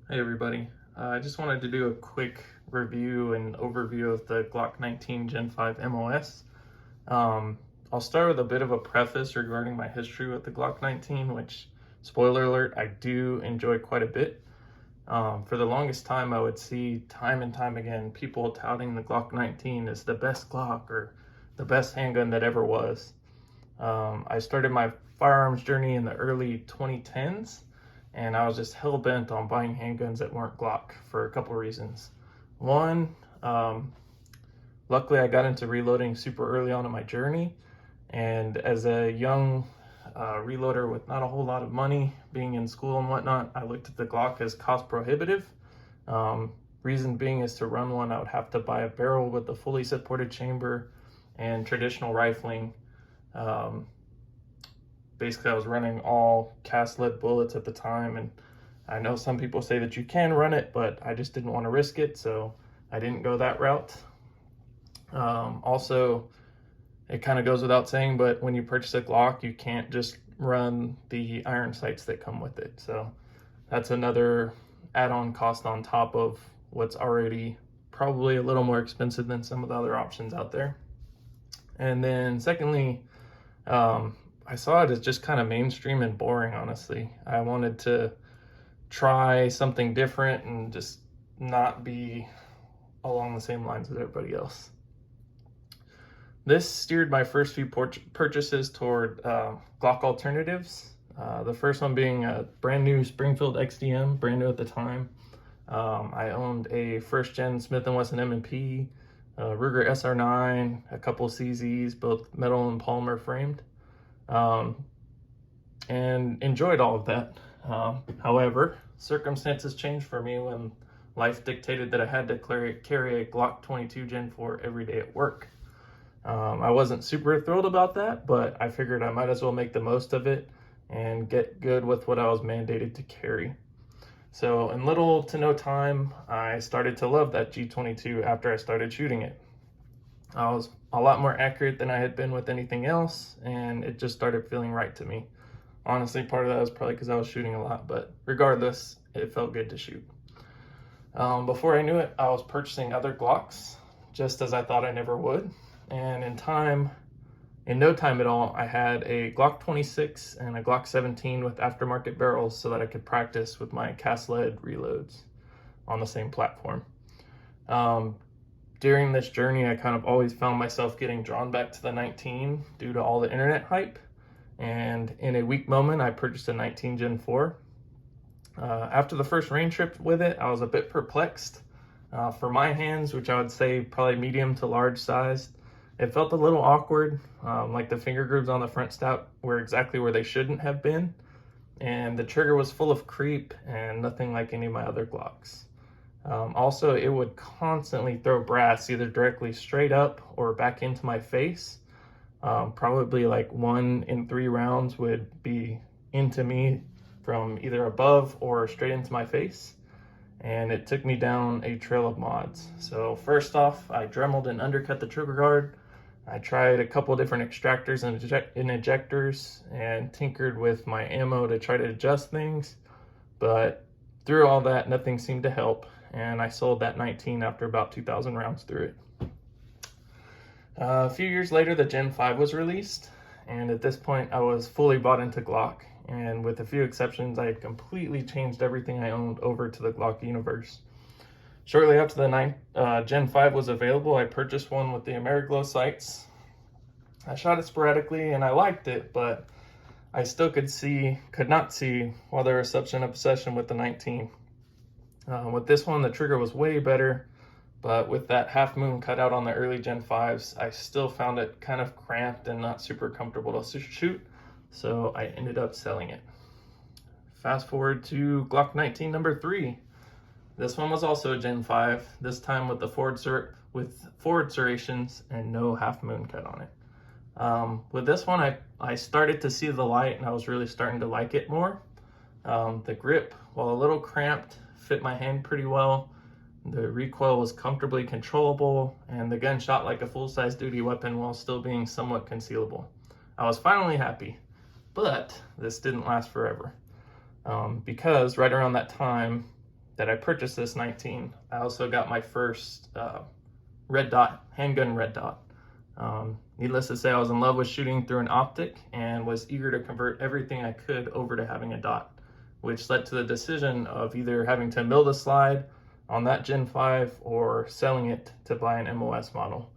Hey everybody, I just wanted to do a quick review and overview of the Glock 19 Gen 5 MOS. I'll start with a bit of a preface regarding my history with the Glock 19, which, spoiler alert, I do enjoy quite a bit. For the longest time, I would see time and time again people touting the Glock 19 as the best Glock or the best handgun that ever was. I started my firearms journey in the early 2010s, and I was just hell bent on buying handguns that weren't Glock for a couple reasons. One, luckily I got into reloading super early on in my journey, and as a young reloader with not a whole lot of money, being in school and whatnot, I looked at the Glock as cost prohibitive. Reason being is to run one, I would have to buy a barrel with a fully supported chamber and traditional rifling. Basically, I was running all cast lead bullets at the time, and I know some people say that you can run it, but I just didn't want to risk it, so I didn't go that route. Also, it kind of goes without saying, but when you purchase a Glock, you can't just run the iron sights that come with it. So that's another add-on cost on top of what's already probably a little more expensive than some of the other options out there. And then secondly, I saw it as just kind of mainstream and boring, honestly. I wanted to try something different and just not be along the same lines as everybody else. This steered my first few purchases toward Glock alternatives. The first one being a brand new Springfield XDM, brand new at the time. I owned a first gen Smith & Wesson M&P, Ruger SR9, a couple CZs, both metal and polymer framed, and enjoyed all of that. However, circumstances changed for me when life dictated that I had to carry a Glock 22 Gen 4 every day at work. I wasn't super thrilled about that, but I figured I might as well make the most of it and get good with what I was mandated to carry. So in little to no time, I started to love that G22 after I started shooting it. I was a lot more accurate than I had been with anything else, and it just started feeling right to me. Honestly, part of that was probably because I was shooting a lot, but regardless, it felt good to shoot. Before I knew it, I was purchasing other Glocks, just as I thought I never would. And in no time at all, I had a Glock 26 and a Glock 17 with aftermarket barrels so that I could practice with my cast lead reloads on the same platform. During this journey, I kind of always found myself getting drawn back to the 19 due to all the internet hype. And in a weak moment, I purchased a 19 Gen 4. After the first rain trip with it, I was a bit perplexed. For my hands, which I would say probably medium to large sized, it felt a little awkward, like the finger grooves on the front stout were exactly where they shouldn't have been, and the trigger was full of creep and nothing like any of my other Glocks. Also, it would constantly throw brass either directly straight up or back into my face. Probably like 1 in 3 rounds would be into me from either above or straight into my face, and it took me down a trail of mods. So first off, I dremeled and undercut the trigger guard. I tried a couple different extractors and ejectors and tinkered with my ammo to try to adjust things, but through all that, nothing seemed to help, and I sold that 19 after about 2,000 rounds through it. A few years later, the Gen 5 was released, and at this point, I was fully bought into Glock, and with a few exceptions, I had completely changed everything I owned over to the Glock universe. Shortly after the Gen 5 was available, I purchased one with the Ameriglow sights. I shot it sporadically, and I liked it, but I still could not see why there was such an obsession with the 19. With this one, the trigger was way better, but with that half moon cut out on the early Gen 5s, I still found it kind of cramped and not super comfortable to shoot, so I ended up selling it. Fast forward to Glock 19 number 3. This one was also a Gen 5, this time with the forward serrations and no half moon cut on it. With this one, I started to see the light and I was really starting to like it more. The grip, while a little cramped, fit my hand pretty well. The recoil was comfortably controllable, and the gun shot like a full-size duty weapon while still being somewhat concealable. I was finally happy, but this didn't last forever. Because right around that time, that I purchased this 19, I also got my first red dot, handgun red dot. Needless to say, I was in love with shooting through an optic and was eager to convert everything I could over to having a dot, which led to the decision of either having to mill the slide on that Gen 5 or selling it to buy an MOS model.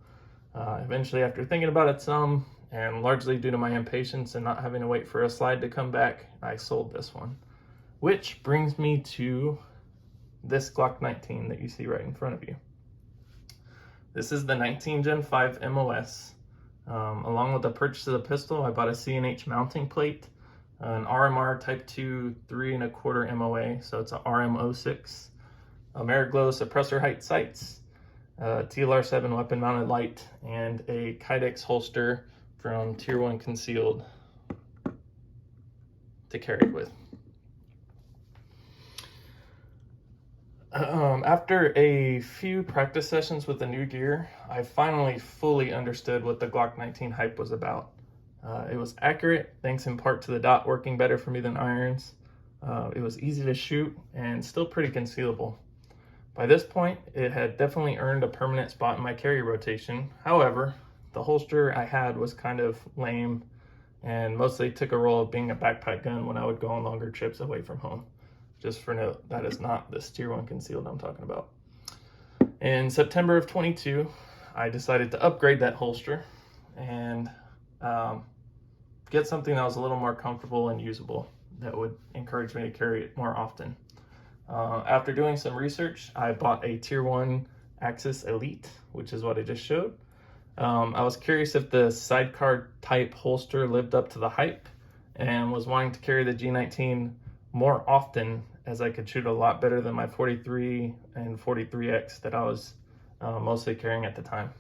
Eventually, after thinking about it some, and largely due to my impatience and not having to wait for a slide to come back, I sold this one. Which brings me to this Glock 19 that you see right in front of you. This is the 19 Gen 5 MOS. Along with the purchase of the pistol, I bought a C&H mounting plate, an RMR Type 2 3¼ MOA, so it's a RM06, Ameriglow suppressor height sights, TLR7 weapon mounted light, and a Kydex holster from Tier 1 Concealed to carry it with. After a few practice sessions with the new gear, I finally fully understood what the Glock 19 hype was about. It was accurate, thanks in part to the dot working better for me than irons. It was easy to shoot and still pretty concealable. By this point, it had definitely earned a permanent spot in my carry rotation. However, the holster I had was kind of lame and mostly took a role of being a backpack gun when I would go on longer trips away from home. Just for note, that is not this Tier 1 Concealed I'm talking about. In September of 22, I decided to upgrade that holster and get something that was a little more comfortable and usable that would encourage me to carry it more often. After doing some research, I bought a Tier 1 Axis Elite, which is what I just showed. I was curious if the sidecar type holster lived up to the hype and was wanting to carry the G19 more often, as I could shoot a lot better than my 43 and 43X that I was mostly carrying at the time.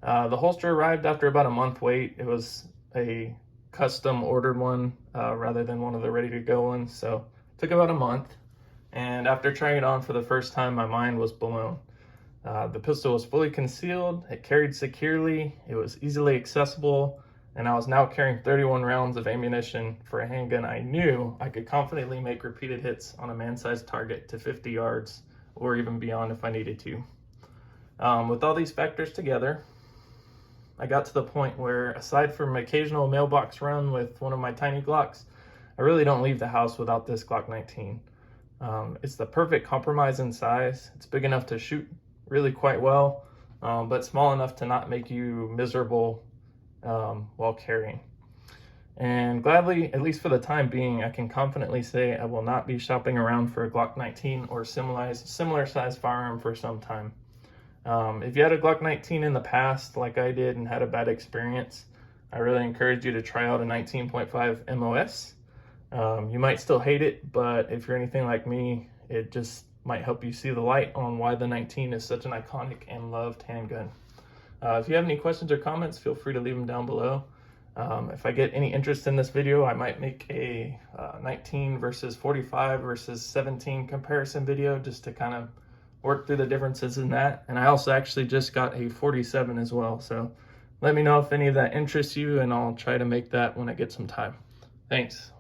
The holster arrived after about a month wait. It was a custom ordered one rather than one of the ready to go ones, so it took about a month. And after trying it on for the first time, my mind was blown. The pistol was fully concealed, it carried securely, it was easily accessible, and I was now carrying 31 rounds of ammunition for a handgun I knew I could confidently make repeated hits on a man-sized target to 50 yards or even beyond if I needed to. With all these factors together, I got to the point where, aside from an occasional mailbox run with one of my tiny Glocks, I really don't leave the house without this Glock 19. It's the perfect compromise in size. It's big enough to shoot really quite well, but small enough to not make you miserable while carrying. And gladly, at least for the time being, I can confidently say I will not be shopping around for a Glock 19 or similar size firearm for some time. If you had a Glock 19 in the past, like I did, and had a bad experience, I really encourage you to try out a 19.5 MOS. You might still hate it, but if you're anything like me, it just might help you see the light on why the 19 is such an iconic and loved handgun. If you have any questions or comments, feel free to leave them down below. If I get any interest in this video, I might make a 19 versus 45 versus 17 comparison video just to kind of work through the differences in that. And I also actually just got a 47 as well. So let me know if any of that interests you, and I'll try to make that when I get some time. Thanks.